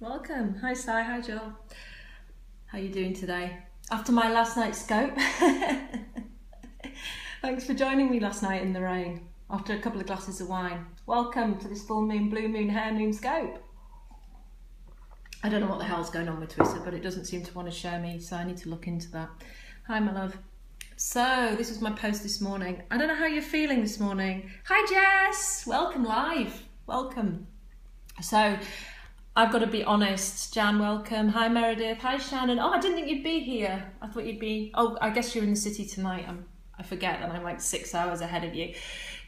Welcome. Hi, Sai. Hi, Jill. How are you doing today? After my last night's scope. Thanks for joining me last night in the rain after a couple of glasses of wine. Welcome to this full moon, blue moon, hare moon scope. I don't know what the hell's going on with Twitter, but it doesn't seem to want to show me, so I need to look into that. Hi, my love. So, this was my post this morning. I don't know how you're feeling this morning. Hi, Jess. Welcome live. Welcome. So, I've got to be honest. Jan, welcome. Hi, Meredith. Hi, Shannon. Oh, I didn't think you'd be here. I thought you'd be... Oh, I guess you're in the city tonight. I forget that I'm like 6 hours ahead of you.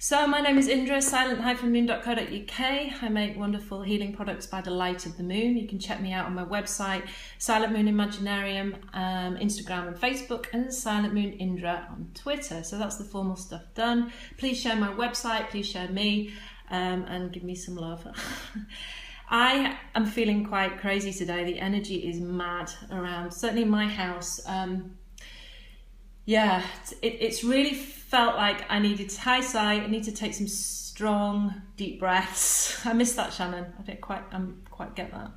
So my name is Indra, silent-moon.co.uk. I make wonderful healing products by the light of the moon. You can check me out on my website, Silent Moon Imaginarium, Instagram and Facebook, and Silent Moon Indra on Twitter. So that's the formal stuff done. Please share my website, please share me, and give me some love. I am feeling quite crazy today. The energy is mad around, certainly in my house. Yeah, it's really felt like I needed to, hi Sai, I need to take some strong, deep breaths. I missed that, Shannon. I don't quite get that.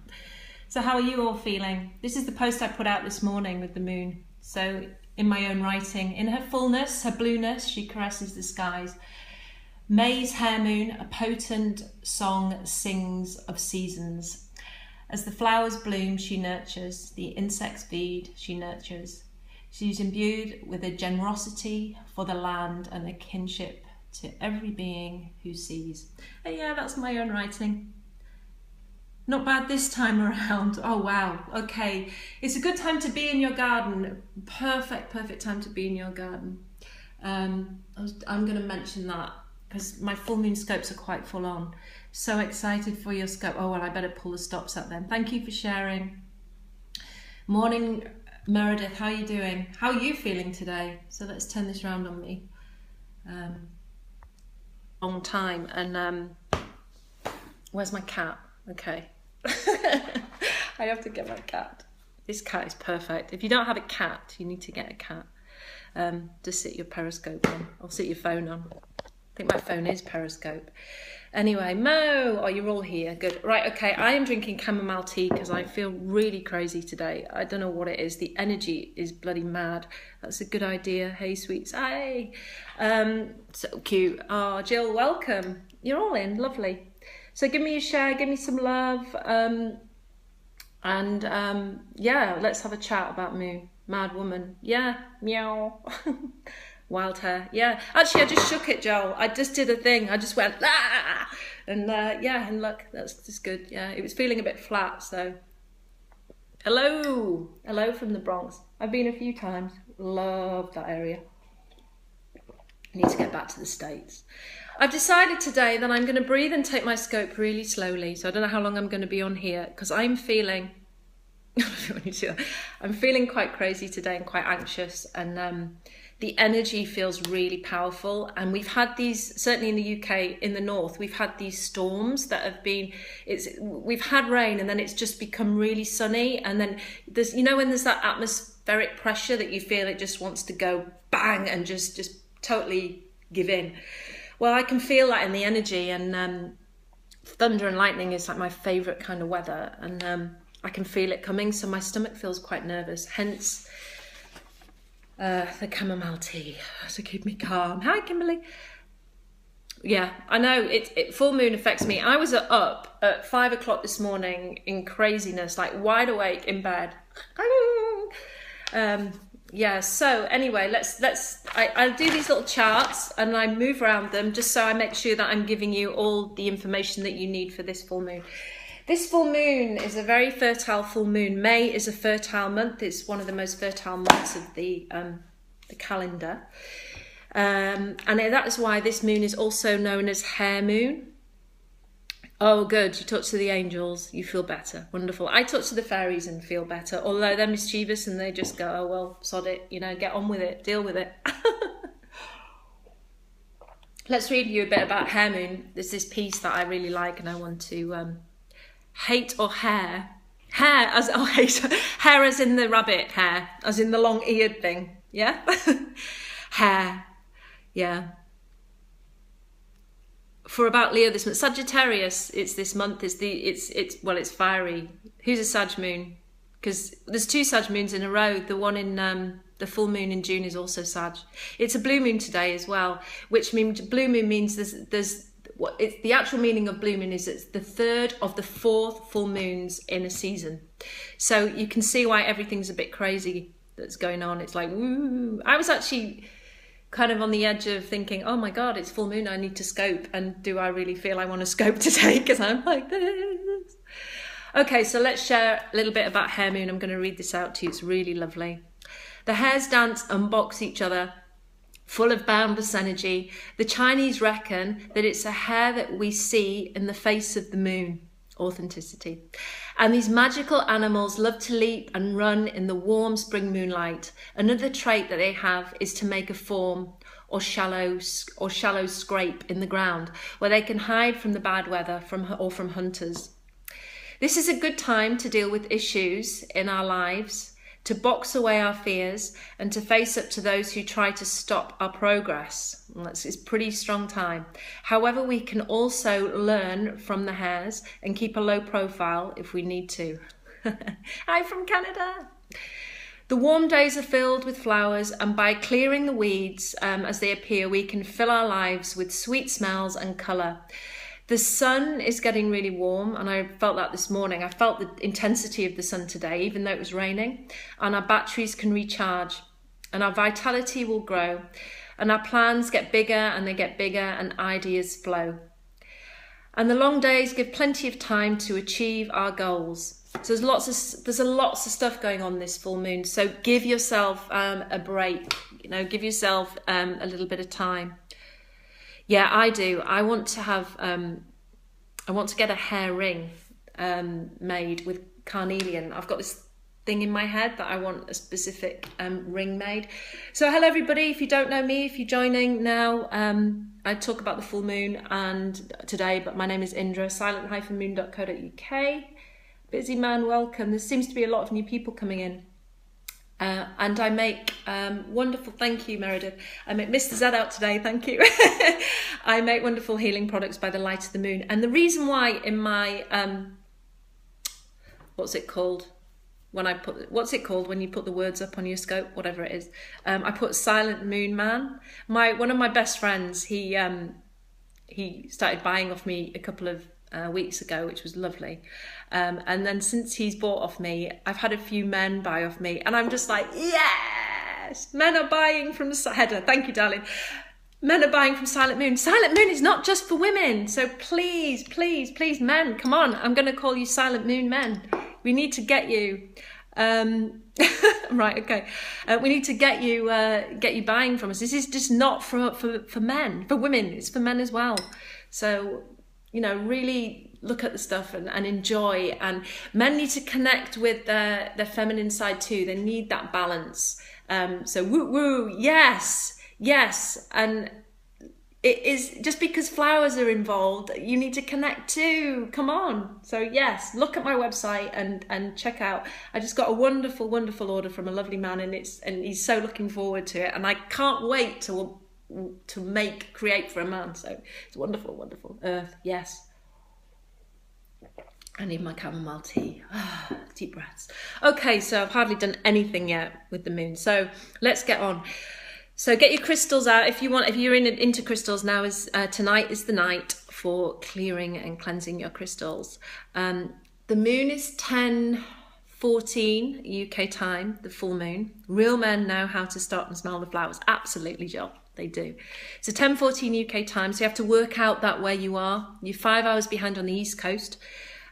So how are you all feeling? This is the post I put out this morning with the moon. So in my own writing, in her fullness, her blueness, she caresses the skies. May's hare moon, a potent song sings of seasons. As the flowers bloom, she nurtures. The insects feed, she nurtures. She's imbued with a generosity for the land and a kinship to every being who sees. And yeah, that's my own writing. Not bad this time around. Oh, wow. Okay. It's a good time to be in your garden. Perfect time to be in your garden. I'm going to mention that because my full moon scopes are quite full on. So excited for your scope. Oh, well, I better pull the stops up then. Thank you for sharing. Morning, Meredith, how are you doing? How are you feeling today? So let's turn this round on me. Long time. And where's my cat? Okay. I have to get my cat. This cat is perfect. If you don't have a cat, you need to get a cat. Just sit your Periscope on, or sit your phone on. I think my phone is Periscope. Anyway, Mo, oh, you're all here. Good. Right, okay, I am drinking chamomile tea because I feel really crazy today. I don't know what it is. The energy is bloody mad. That's a good idea. Hey, sweets. Hey. So cute. Oh, Jill, welcome. You're all in. Lovely. So give me a share. Give me some love. Yeah, let's have a chat about Moon. Mad woman. Yeah. Meow. Wild hair, yeah. Actually, I just shook it, Joel. I just did a thing. I just went, ah! And yeah, and look, that's just good. Yeah, it was feeling a bit flat, so. Hello from the Bronx. I've been a few times. Love that area. Need to get back to the States. I've decided today that I'm going to breathe and take my scope really slowly. So I don't know how long I'm going to be on here because I'm feeling. I'm feeling quite crazy today and quite anxious, and the energy feels really powerful. And we've had these, certainly in the UK, in the north, we've had these storms that have been, we've had rain and then it's just become really sunny. And then there's, you know, when there's that atmospheric pressure that you feel it just wants to go bang and just totally give in. Well, I can feel that in the energy, and thunder and lightning is like my favourite kind of weather. And I can feel it coming, so my stomach feels quite nervous, hence the chamomile tea to keep me calm. Hi, Kimberly. Yeah, I know, full moon affects me. I was up at 5 o'clock this morning in craziness, like wide awake in bed. Yeah, so anyway, I'll do these little charts and I move around them just so I make sure that I'm giving you all the information that you need for this full moon. This full moon is a very fertile full moon. May is a fertile month. It's one of the most fertile months of the calendar. And that is why this moon is also known as hare moon. Oh, good. You talk to the angels, you feel better. Wonderful. I talk to the fairies and feel better, although they're mischievous and they just go, oh, well, sod it, you know, get on with it, deal with it. Let's read you a bit about hare moon. There's this piece that I really like and I want to... hate or hair? Hair as oh hate hair as in the rabbit hair, as in the long-eared thing, yeah? Hair, yeah. for about Leo this month. Sagittarius, it's this month. It's fiery. Who's a Sag moon? Because there's 2 Sag moons in a row. The one in the full moon in June is also Sag. It's a blue moon today as well, which means blue moon means the actual meaning of blue moon is it's the 3rd of the 4th full moons in a season. So you can see why everything's a bit crazy that's going on. It's like, woo. I was actually kind of on the edge of thinking, oh my God, it's full moon, I need to scope. And do I really feel I want to scope today? Because I'm like this. Okay, so let's share a little bit about Hare moon. I'm going to read this out to you. It's really lovely. The hares dance and box each other, full of boundless energy. The Chinese reckon that it's a hare that we see in the face of the moon. Authenticity. And these magical animals love to leap and run in the warm spring moonlight. Another trait that they have is to make a form or shallow scrape in the ground where they can hide from the bad weather or from hunters. This is a good time to deal with issues in our lives, to box away our fears and to face up to those who try to stop our progress. Well, it's a pretty strong time. However, we can also learn from the hares and keep a low profile if we need to. I'm from Canada. The warm days are filled with flowers, and by clearing the weeds as they appear, we can fill our lives with sweet smells and colour. The sun is getting really warm, and I felt that this morning. I felt the intensity of the sun today, even though it was raining, and our batteries can recharge, and our vitality will grow, and our plans get bigger and they get bigger, and ideas flow. And the long days give plenty of time to achieve our goals. So there's lots of stuff going on this full moon. So give yourself a break, give yourself a little bit of time. Yeah, I do. I want to have, I want to get a hair ring made with carnelian. I've got this thing in my head that I want a specific ring made. So hello everybody, if you don't know me, if you're joining now, I talk about the full moon and today, but my name is Indra, silent-moon.co.uk. Busy man, welcome. There seems to be a lot of new people coming in. And I make wonderful, thank you Meredith, I make Mr. Z out today, thank you. I make wonderful healing products by the light of the moon. And the reason why in my, what's it called when you put the words up on your scope, whatever it is, I put Silent Moon Man. One of my best friends, he started buying off me a couple of weeks ago, which was lovely. And then since he's bought off me, I've had a few men buy off me, and I'm just like, yes, men are buying from Heather. Thank you, darling. Men are buying from Silent Moon. Silent Moon is not just for women. So please, please, please, men, come on. I'm going to call you Silent Moon men. We need to get you. Right, okay. We need to get you buying from us. This is just not for men, for women. It's for men as well. So, really look at the stuff and enjoy. And men need to connect with their feminine side too. They need that balance. So woo woo, yes. And it is just because flowers are involved, you need to connect too. Come on. So yes, look at my website and check out. I just got a wonderful, wonderful order from a lovely man, and he's so looking forward to it. And I can't wait to create for a man. So it's wonderful, wonderful. Yes. I need my chamomile tea. Deep breaths. Okay, so I've hardly done anything yet with the moon. So let's get on. So get your crystals out if you want. If you're into crystals, tonight is the night for clearing and cleansing your crystals. The moon is 10:14 UK time, the full moon. Real men know how to start and smell the flowers. Absolutely, Jill. They do. So 10:14 UK time. So you have to work out that where you are. You're 5 hours behind on the East Coast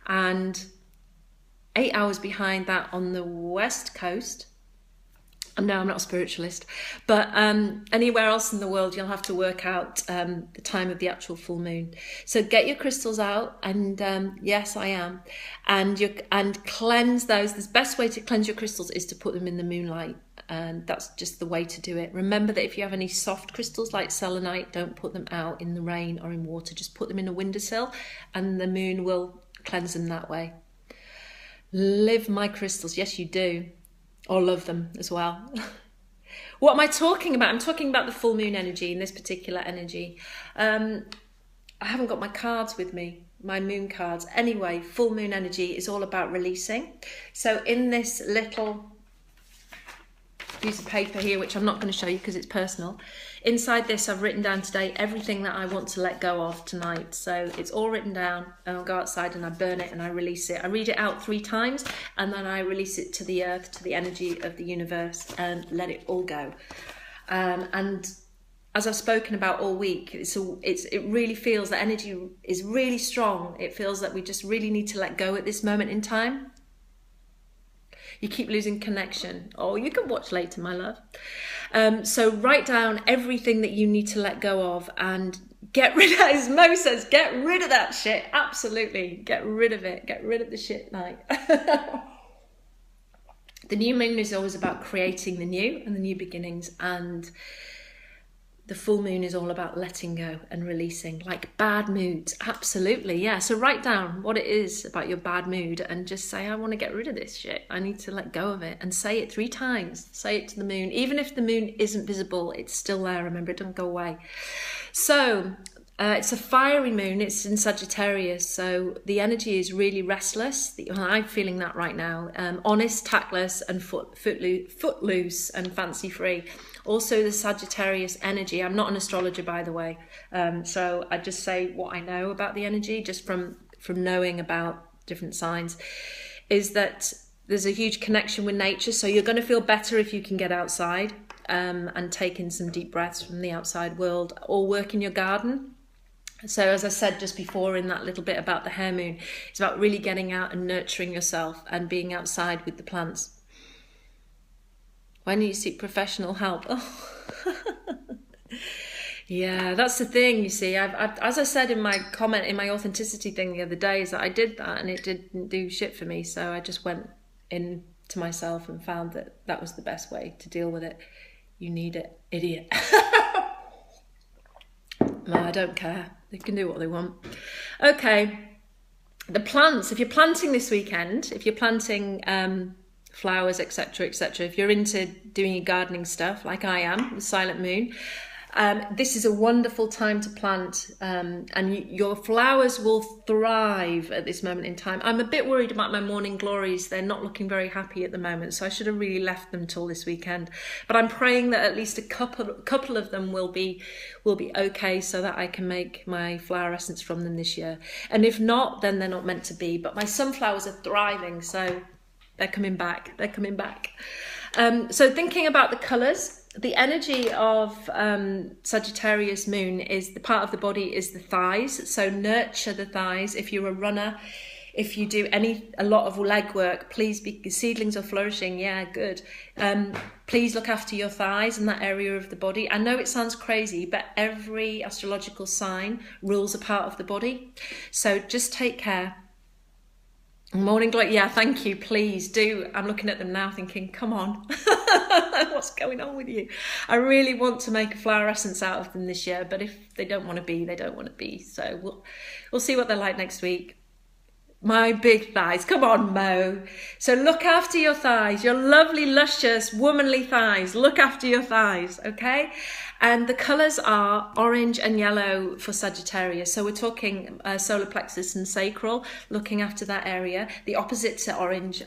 and 8 hours behind that on the West Coast. No, I'm not a spiritualist, but anywhere else in the world, you'll have to work out the time of the actual full moon. So get your crystals out, and yes, I am, and cleanse those. The best way to cleanse your crystals is to put them in the moonlight, and that's just the way to do it. Remember that if you have any soft crystals like selenite, don't put them out in the rain or in water. Just put them in a windowsill, and the moon will cleanse them that way. Live my crystals, yes, you do. Or love them as well. What am I talking about? I'm talking about the full moon energy, in this particular energy. I haven't got my cards with me, my moon cards. Anyway, full moon energy is all about releasing. So in this little piece of paper here, which I'm not going to show you because it's personal, inside this I've written down today everything that I want to let go of tonight. So it's all written down, and I'll go outside and I burn it and I release it. I read it out 3 times and then I release it to the earth, to the energy of the universe, and let it all go. And as I've spoken about all week, it really feels that energy is really strong. It feels that we just really need to let go at this moment in time. You keep losing connection. Oh, you can watch later, my love. So write down everything that you need to let go of and get rid of, as Mo says, get rid of that shit. Absolutely. Get rid of it. Get rid of the shit night. The new moon is always about creating the new and the new beginnings, and the full moon is all about letting go and releasing, like bad moods. Absolutely, yeah. So write down what it is about your bad mood and just say, I want to get rid of this shit. I need to let go of it. And say it 3 times. Say it to the moon. Even if the moon isn't visible, it's still there. Remember, it doesn't go away. So it's a fiery moon. It's in Sagittarius. So the energy is really restless. I'm feeling that right now. Honest, tactless, and footloose and fancy-free. Also the Sagittarius energy, I'm not an astrologer by the way, so I just say what I know about the energy, just from knowing about different signs, is that there's a huge connection with nature. So you're going to feel better if you can get outside and take in some deep breaths from the outside world, or work in your garden. So as I said just before in that little bit about the Hare moon, it's about really getting out and nurturing yourself and being outside with the plants. Why don't you seek professional help? Oh. Yeah, that's the thing, you see. I've, as I said in my comment, in my authenticity thing the other day, is that I did that and it didn't do shit for me. So I just went in to myself and found that that was the best way to deal with it. You need it, idiot. No, I don't care. They can do what they want. Okay, the plants. If you're planting this weekend, if you're planting flowers, etc., etc., if you're into doing your gardening stuff like I am, the silent moon, this is a wonderful time to plant, and your flowers will thrive at this moment in time. I'm a bit worried about my morning glories. They're not looking very happy at the moment, so I should have really left them till this weekend. But I'm praying that at least a couple of them will be okay, so that I can make my flower essence from them this year. And if not, then they're not meant to be. But my sunflowers are thriving, so they're coming back. They're coming back. So thinking about the colours. The energy of Sagittarius moon is the part of the body is the thighs. So nurture the thighs. If you're a runner, if you do a lot of leg work, please be, seedlings are flourishing. Yeah, good. Please look after your thighs and that area of the body. I know it sounds crazy, but every astrological sign rules a part of the body. So just take care. Morning glow, yeah, thank you, please do. I'm looking at them now thinking, come on, what's going on with you? I really want to make a flower essence out of them this year, but if they don't want to be, they don't want to be. So we'll see what they're like next week. My big thighs, come on, Mo. So look after your thighs, your lovely, luscious, womanly thighs. Look after your thighs, okay? And the colours are orange and yellow for Sagittarius. So we're talking solar plexus and sacral, looking after that area. The opposite to orange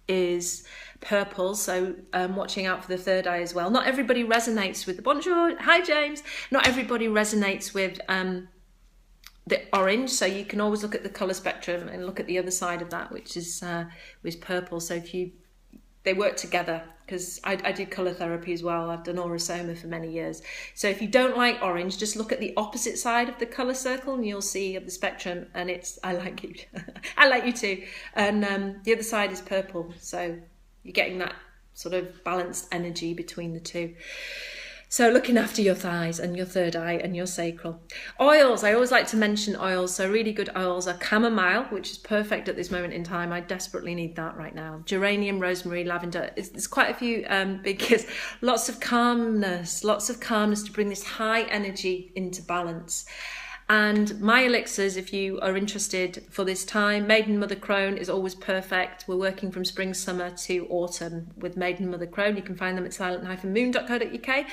is purple, so watching out for the third eye as well. Not everybody resonates with the bonjour. Hi, James. Not everybody resonates with the orange, so you can always look at the colour spectrum and look at the other side of that, which is purple. So they work together, because I do colour therapy as well. I've done aurosoma for many years. So if you don't like orange, just look at the opposite side of the colour circle and you'll see the spectrum, and I like you. I like you too. And the other side is purple, so you're getting that sort of balanced energy between the two. So looking after your thighs and your third eye and your sacral. Oils, I always like to mention oils. So really good oils are chamomile, which is perfect at this moment in time. I desperately need that right now. Geranium, rosemary, lavender. There's quite a few big hits. Lots of calmness to bring this high energy into balance. And my elixirs, if you are interested for this time, Maiden Mother Crone is always perfect. We're working from spring, summer to autumn with Maiden Mother Crone. You can find them at silent-moon.co.uk.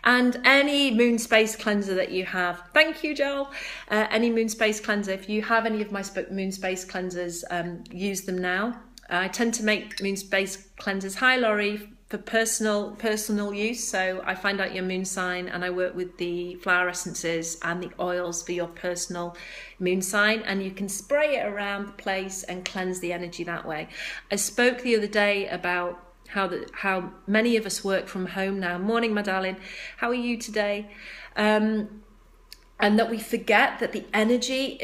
And any moon space cleanser that you have. Thank you, Joel. Any moon space cleanser. If you have any of my moon space cleansers, use them now. I tend to make moon space cleansers. Hi, Laurie. For personal use, so I find out your moon sign and I work with the flower essences and the oils for your personal moon sign, and you can spray it around the place and cleanse the energy that way. I spoke the other day about how many of us work from home now. Morning, my darling. How are you today? And that we forget that the energy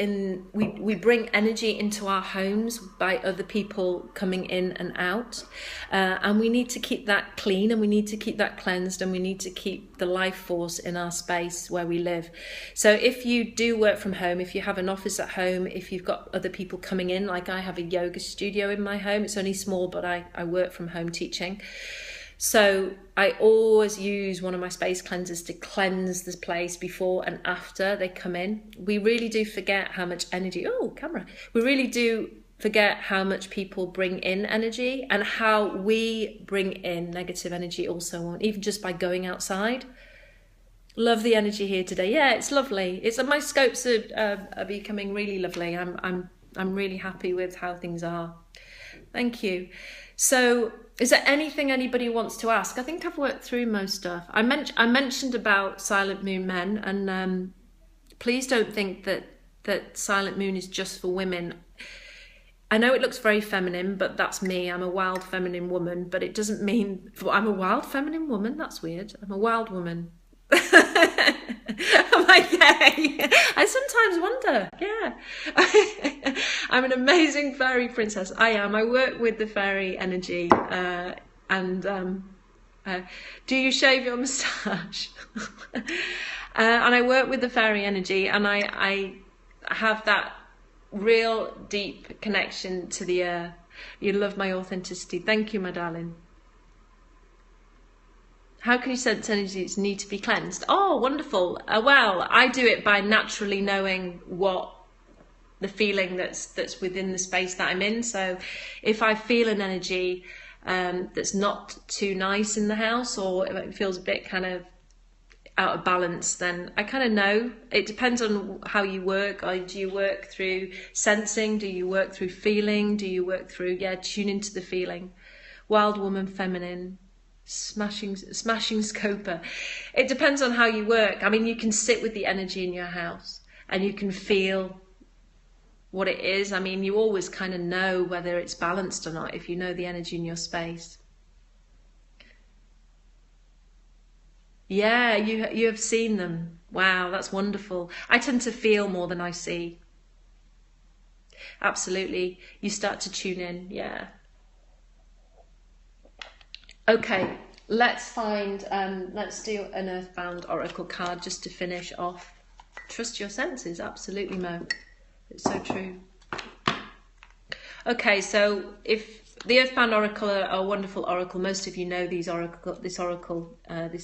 we bring energy into our homes by other people coming in and out. And we need to keep that clean, and we need to keep that cleansed, and we need to keep the life force in our space where we live. So if you do work from home, if you have an office at home, if you've got other people coming in, like I have a yoga studio in my home, it's only small, but I work from home teaching. So I always use one of my space cleansers to cleanse this place before and after they come in. We really do forget how much energy, we really do forget how much people bring in energy and how we bring in negative energy also, even just by going outside. Love the energy here today. Yeah, it's lovely. My scopes are becoming really lovely. I'm really happy with how things are. Thank you. So, is there anything anybody wants to ask? I think I've worked through most stuff. I mentioned about Silent Moon men, and please don't think that Silent Moon is just for women. I know it looks very feminine, but that's me. I'm a wild feminine woman, but it doesn't mean I'm a wild feminine woman. That's weird. I'm a wild woman. Am I gay? I sometimes wonder. Yeah. I'm an amazing fairy princess. I am. I work with the fairy energy. Do you shave your moustache? And I work with the fairy energy, and I have that real deep connection to the earth. You love my authenticity. Thank you, my darling. How can you sense energies need to be cleansed? Oh, wonderful. Well, I do it by naturally knowing what the feeling that's within the space that I'm in. So if I feel an energy that's not too nice in the house, or if it feels a bit kind of out of balance, then I kind of know. It depends on how you work. Do you work through sensing? Do you work through feeling? Do you work through, tune into the feeling? Wild woman, feminine. Smashing scoper. It depends on how you work. I mean, you can sit with the energy in your house and you can feel what it is. I mean, you always kind of know whether it's balanced or not if you know the energy in your space. Yeah, you have seen them. Wow, that's wonderful. I tend to feel more than I see. Absolutely. You start to tune in. Yeah. Okay, let's do an Earthbound Oracle card just to finish off. Trust your senses, absolutely, Mo. It's so true. Okay, so if the Earthbound Oracle are a wonderful oracle, most of you know this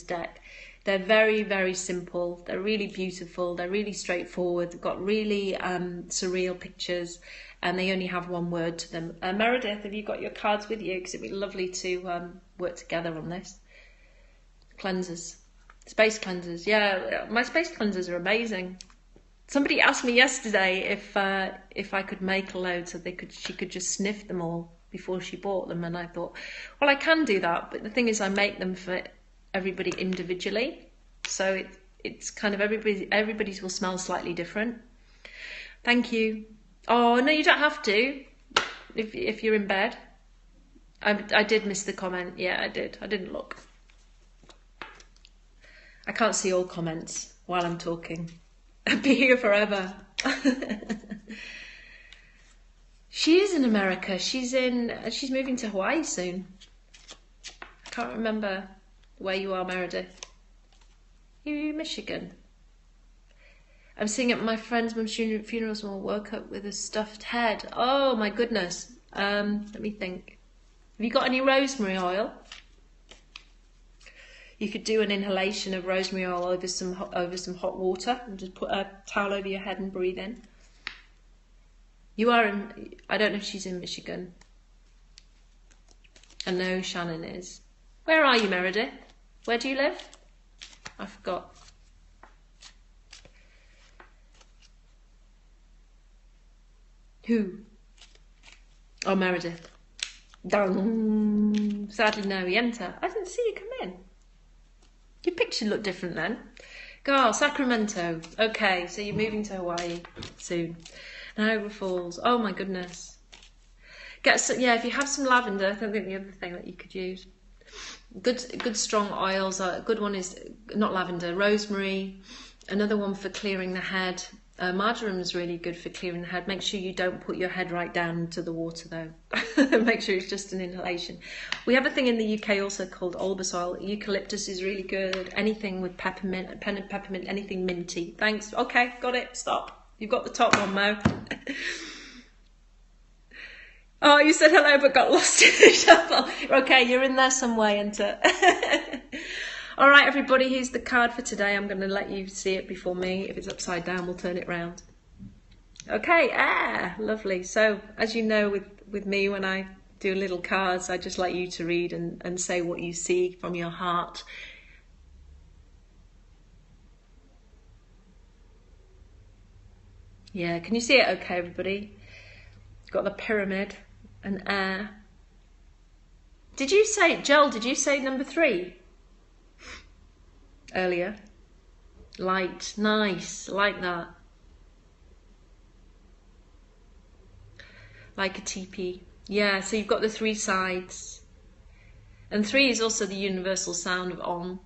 deck. They're very, very simple. They're really beautiful. They're really straightforward. They've got really surreal pictures, and they only have one word to them. Meredith, have you got your cards with you? Because it'd be lovely to work together on this. Cleansers. Space cleansers. Yeah, my space cleansers are amazing. Somebody asked me yesterday if I could make a load so she could just sniff them all before she bought them, and I thought, well, I can do that, but the thing is I make them for everybody individually, so it's kind of everybody's will smell slightly different. Thank you. Oh no, you don't have to if you're in bed. I did miss the comment. Yeah, I did. I didn't look. I can't see all comments while I'm talking. I'll be here forever. She is in America. She's moving to Hawaii soon. I can't remember where you are, Meredith. You Michigan? I'm seeing at my friend's mum's funerals and woke up with a stuffed head. Oh my goodness. Let me think. Have you got any rosemary oil? You could do an inhalation of rosemary oil over some hot water and just put a towel over your head and breathe in. You are in, I don't know if she's in Michigan. I know Shannon is. Where are you, Meredith? Where do you live? I forgot. Who? Oh, Meredith. Dun. Sadly, no, enter. I didn't see you come in. Your picture looked different then. Go, Sacramento. Okay, so you're moving to Hawaii soon. Niagara Falls. Oh my goodness. Get some, yeah, if you have some lavender, I think the other thing that you could use. Good strong oils. A good one is not lavender, rosemary. Another one for clearing the head. Marjoram is really good for clearing the head. Make sure you don't put your head right down into the water though. Make sure it's just an inhalation. We have a thing in the UK also called albus oil. Eucalyptus is really good. Anything with peppermint, peppermint, anything minty. Thanks. Okay, got it. Stop. You've got the top one, Mo. Oh, you said hello but got lost in the shuffle. Okay, you're in there some way, enter. All right, everybody, here's the card for today. I'm going to let you see it before me. If it's upside down, we'll turn it round. Okay, lovely. So, as you know, with me, when I do little cards, I just like you to read and say what you see from your heart. Yeah, can you see it okay, everybody? Got the pyramid and air. Did you say, Joel, did you say number 3? Earlier. Light, nice, like that. Like a teepee. Yeah, so you've got the 3 sides. And 3 is also the universal sound of Om.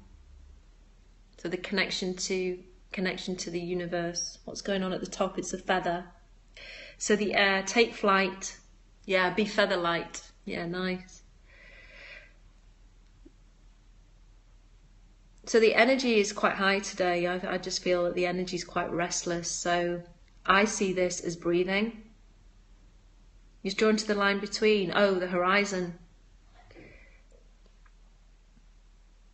So the connection to the universe. What's going on at the top? It's a feather. So the air, take flight. Yeah, be feather light. Yeah, nice. So the energy is quite high today. I just feel that the energy is quite restless. So I see this as breathing. You're drawn to the line between. Oh, the horizon.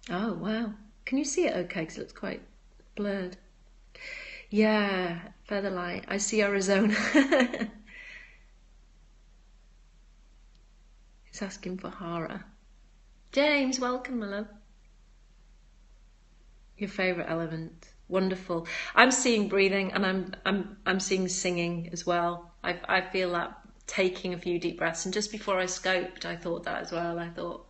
Oh, wow. Can you see it okay? Because it looks quite blurred. Yeah, featherlight. I see Arizona. It's asking for Hare. James, welcome, my love. Your favourite element. Wonderful. I'm seeing breathing and I'm seeing singing as well. I feel that taking a few deep breaths, and just before I scoped I thought that as well. I thought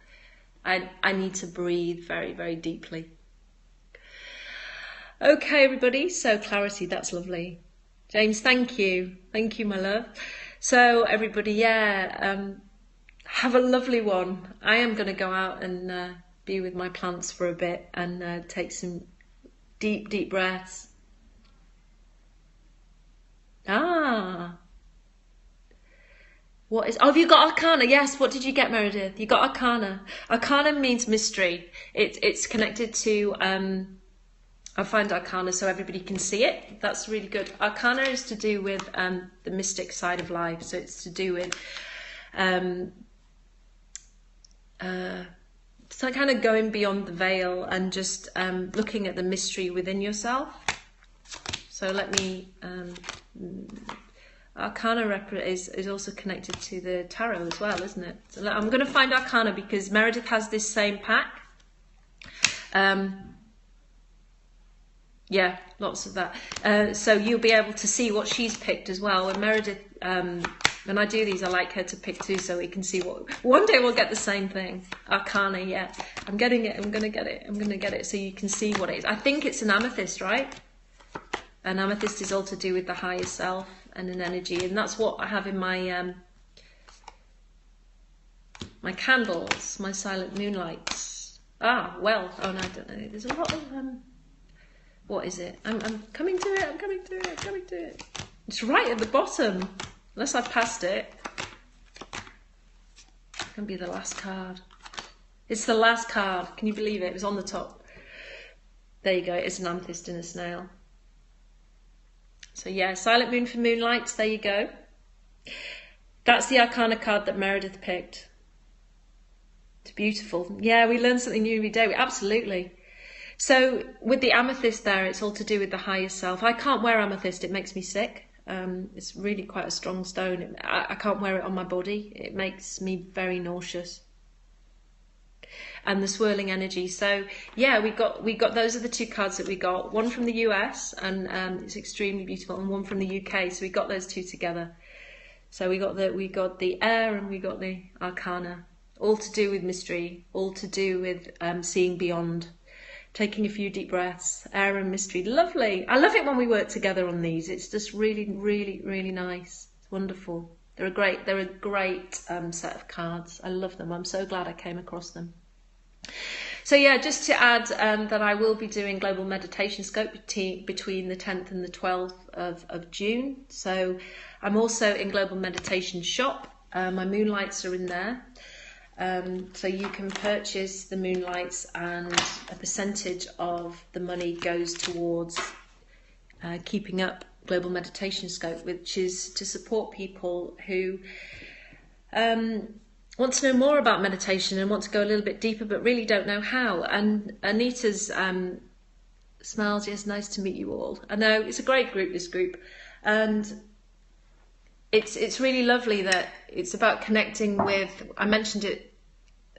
I need to breathe very, very deeply. Okay, everybody, so clarity, that's lovely. James, thank you. Thank you, my love. So everybody, yeah, have a lovely one. I am going to go out and be with my plants for a bit and take some deep, deep breaths. What is, oh, have you got Arcana? Yes, what did you get, Meredith? You got Arcana. Arcana means mystery. It's connected to, I find Arcana so everybody can see it. That's really good. Arcana is to do with the mystic side of life. So it's to do with so kind of going beyond the veil and just looking at the mystery within yourself. So let me, Arcana is also connected to the tarot as well, isn't it? So I'm going to find Arcana because Meredith has this same pack. Yeah, lots of that. So you'll be able to see what she's picked as well. And Meredith, when I do these, I like her to pick too, so we can see what. One day we'll get the same thing. Arcana, yeah. I'm getting it. I'm gonna get it. I'm gonna get it so you can see what it is. I think it's an amethyst, right? An amethyst is all to do with the higher self and an energy, and that's what I have in my my candles, my silent moonlights. Ah, well, oh no, I don't know. There's a lot of what is it? I'm coming to it. I'm coming to it. I'm coming to it. It's right at the bottom. Unless I've passed it. It's going to be the last card. It's the last card. Can you believe it? It was on the top. There you go. It's an amethyst in a snail. So yeah, Silent Moon for Moonlights. There you go. That's the Arcana card that Meredith picked. It's beautiful. Yeah, we learn something new every day. Absolutely. So with the amethyst there, it's all to do with the higher self. I can't wear amethyst, it makes me sick. It's really quite a strong stone. I can't wear it on my body. It makes me very nauseous. And the swirling energy. So yeah, we got those are the two cards that we got. One from the US, and it's extremely beautiful, and one from the UK. So we got those two together. So we got the air and we got the arcana, all to do with mystery, all to do with seeing beyond, taking a few deep breaths, air and mystery. Lovely. I love it when we work together on these. It's just really, really, really nice. It's wonderful. They're a great set of cards. I love them. I'm so glad I came across them. So yeah, just to add that I will be doing Global Meditation Scope between the 10th and the 12th of June. So I'm also in Global Meditation Shop. My moonlights are in there. So you can purchase the moonlights, and a percentage of the money goes towards keeping up Global Meditation Scope, which is to support people who want to know more about meditation and want to go a little bit deeper but really don't know how. And Anita's smiles, yes, nice to meet you all. I know it's a great group, this group, and it's really lovely that it's about connecting with, I mentioned it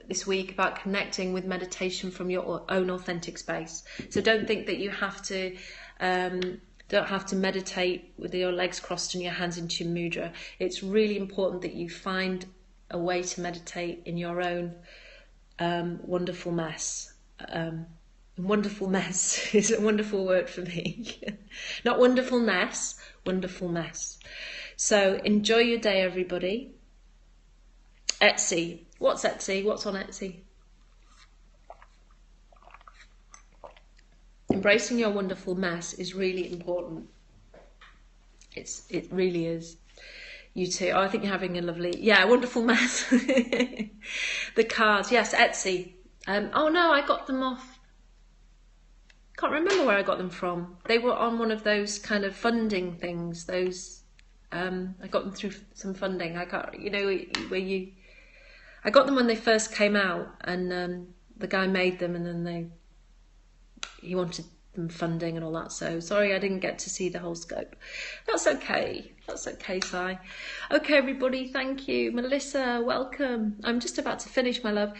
this week, about connecting with meditation from your own authentic space. So don't think that you have to don't have to meditate with your legs crossed and your hands into your mudra. It's really important that you find a way to meditate in your own wonderful mess. Wonderful mess is a wonderful word for me. Not wonderfulness, wonderful mess. So enjoy your day, everybody. Etsy. What's Etsy? What's on Etsy? Embracing your wonderful mess is really important. It really is. You too. Oh, I think you're having a lovely, wonderful mess. The cards, yes, Etsy. Oh no, I got them off. Can't remember where I got them from. They were on one of those kind of funding things. Those, I got them through some funding. I got, I got them when they first came out, and the guy made them, and then he wanted them funding and all that. So sorry, I didn't get to see the whole scope. That's okay. That's okay, Si. Okay, everybody, thank you. Melissa, welcome. I'm just about to finish, my love.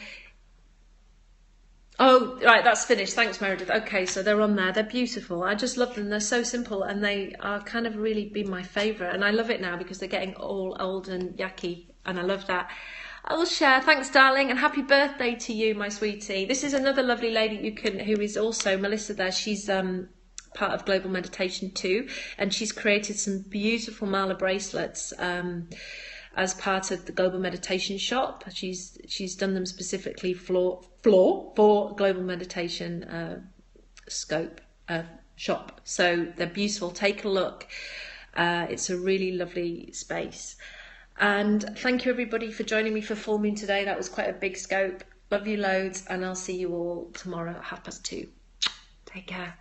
Oh, right, that's finished. Thanks, Meredith. Okay, so they're on there. They're beautiful. I just love them. They're so simple, and they are kind of really been my favourite. And I love it now because they're getting all old and yucky, and I love that. I will share. Thanks, darling, and happy birthday to you, my sweetie. This is another lovely lady who is also Melissa there. She's part of Global Meditation too, and she's created some beautiful mala bracelets as part of the Global Meditation Shop. She's done them specifically for Global Meditation Scope shop. So they're beautiful. Take a look. It's a really lovely space. And thank you, everybody, for joining me for Full Moon today. That was quite a big scope. Love you loads, and I'll see you all tomorrow at 2:30. Take care.